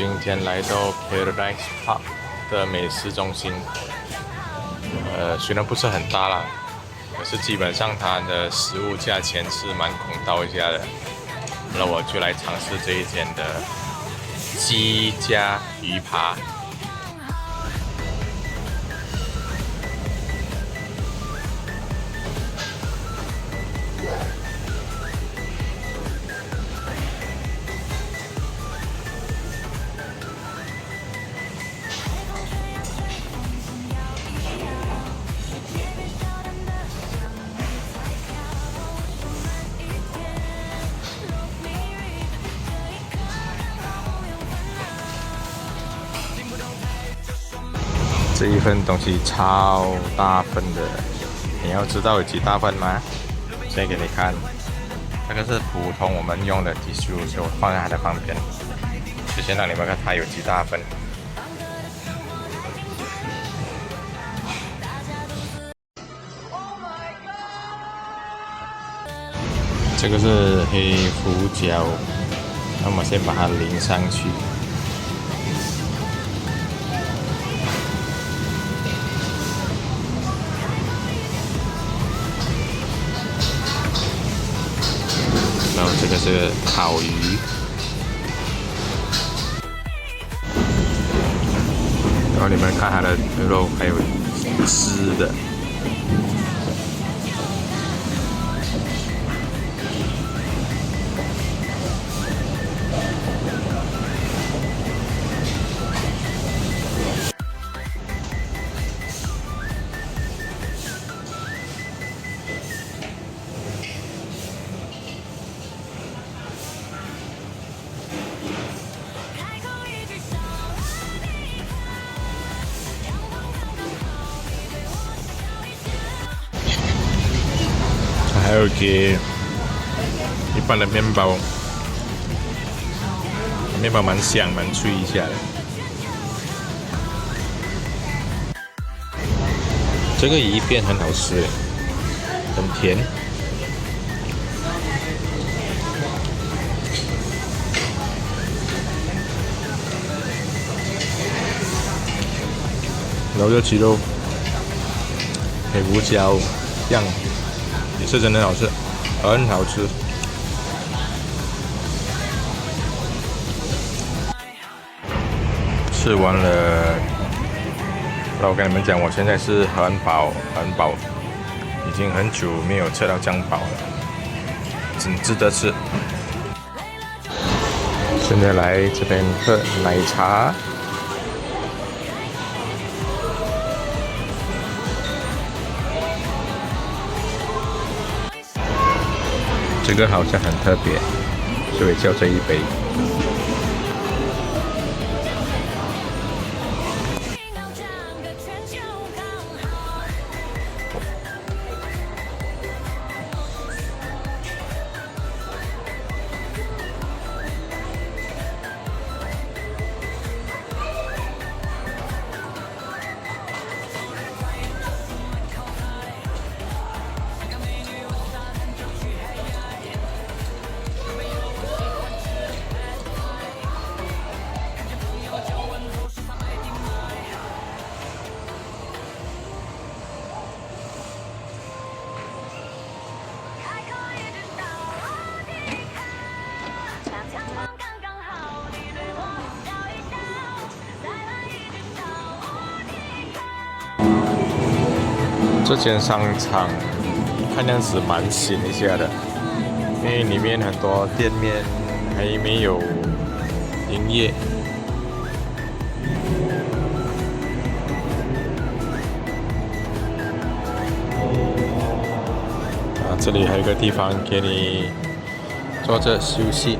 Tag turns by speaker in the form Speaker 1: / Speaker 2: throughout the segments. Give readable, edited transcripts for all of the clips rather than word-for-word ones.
Speaker 1: 今天来到 Paradise Park 的美食中心，虽然不是很大啦，可是基本上它的食物价钱是蛮公道一下的。那我就来尝试这一间的鸡加鱼扒。这一份东西超大份的，你要知道有几大份吗？现在给你看，这个是普通我们用的 tissue， 就放在它的旁边，就先让你们看它有几大份。这个是黑胡椒，那么先把它淋上去。然后这个是烤鱼，然后你们看它的肉还有汁的。还有给一般的面包，面包蛮香蛮脆一下的。这个鱼片很好吃，很甜。然后这鸡肉黑胡椒酱。也是真的好吃，很好吃。吃完了，那我跟你们讲，我现在是很饱，很饱，已经很久没有吃到这样饱了，真值得吃。现在来这边喝奶茶。这个好像很特别，所以叫这一杯。这间商场看样子蛮新一下的，因为里面很多店面还没有营业。这里还有一个地方给你坐着休息。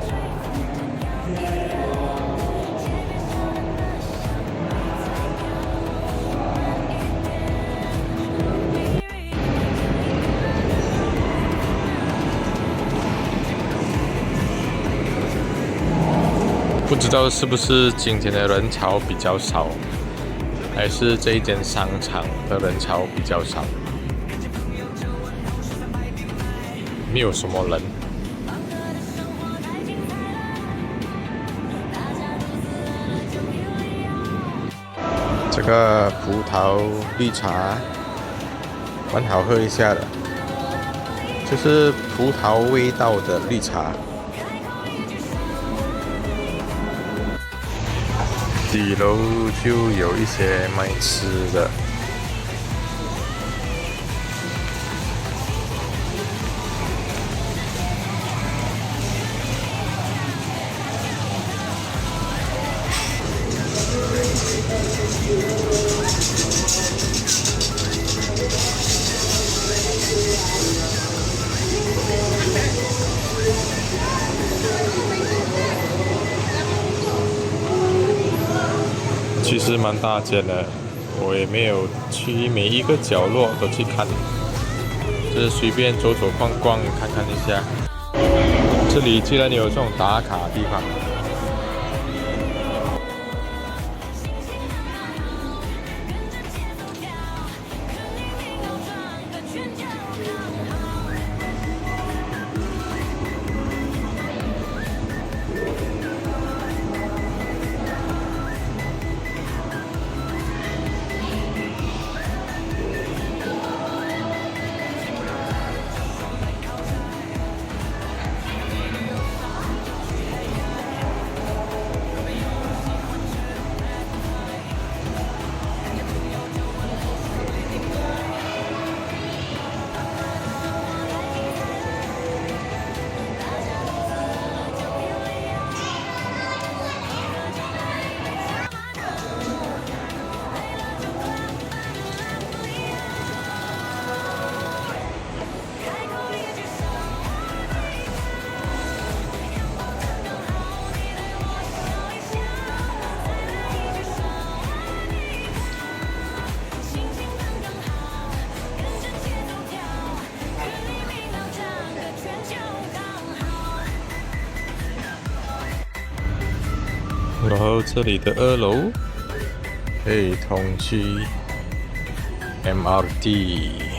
Speaker 1: 不知道是不是今天的人潮比较少，还是这一间商场的人潮比较少，没有什么人。这个葡萄绿茶蛮好喝一下的，就是葡萄味道的绿茶。底楼就有一些卖吃的。其实蛮大间的，我也没有去每一个角落都去看，就是随便走走逛逛看看一下。这里居然有这种打卡地方。然后这里的2楼可以通去 MRT。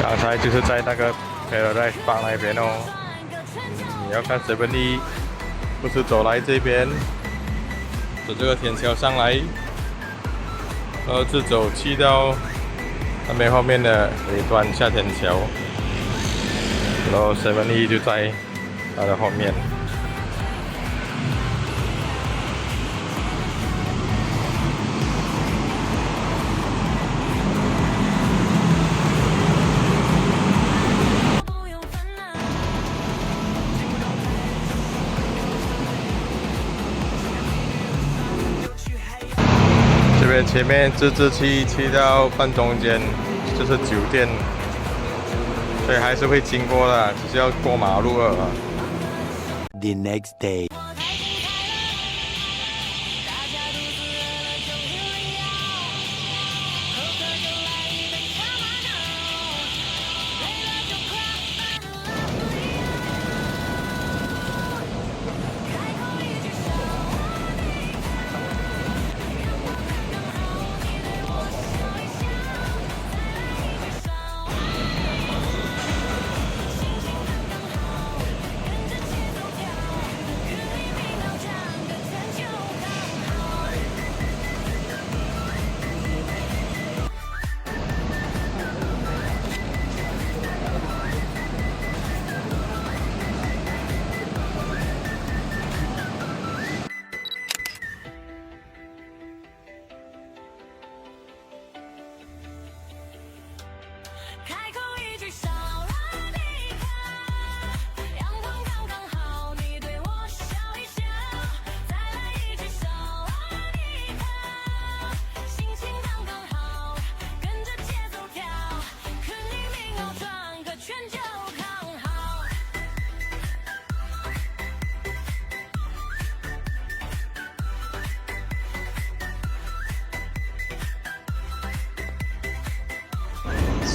Speaker 1: 刚才就是在那个 Paradise Park 那边哦。你要看7E，不是走来这边，走这个天桥上来，然后是走去到那边后面的尾端下天桥，然后7E就在它的后面。这边前面自治区去到半中间就是酒店，所以还是会经过的，只是要过马路了。
Speaker 2: The next day.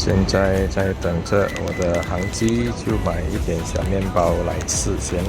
Speaker 1: 现在在等着我的航机，就买一点小面包来吃先。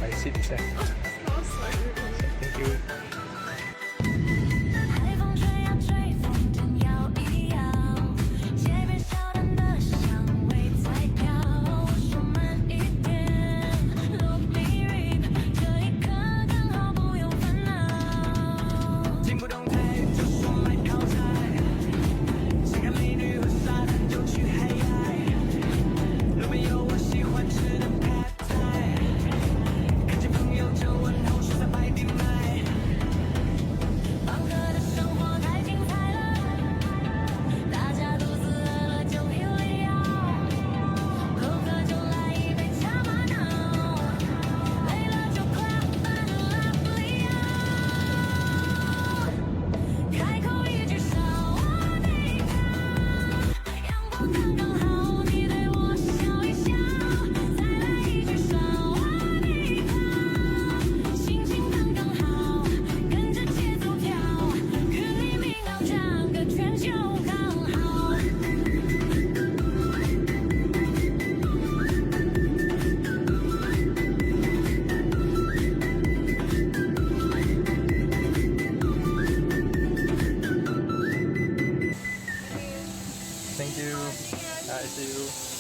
Speaker 1: 来试一下。Thank you。Thank you. I see you.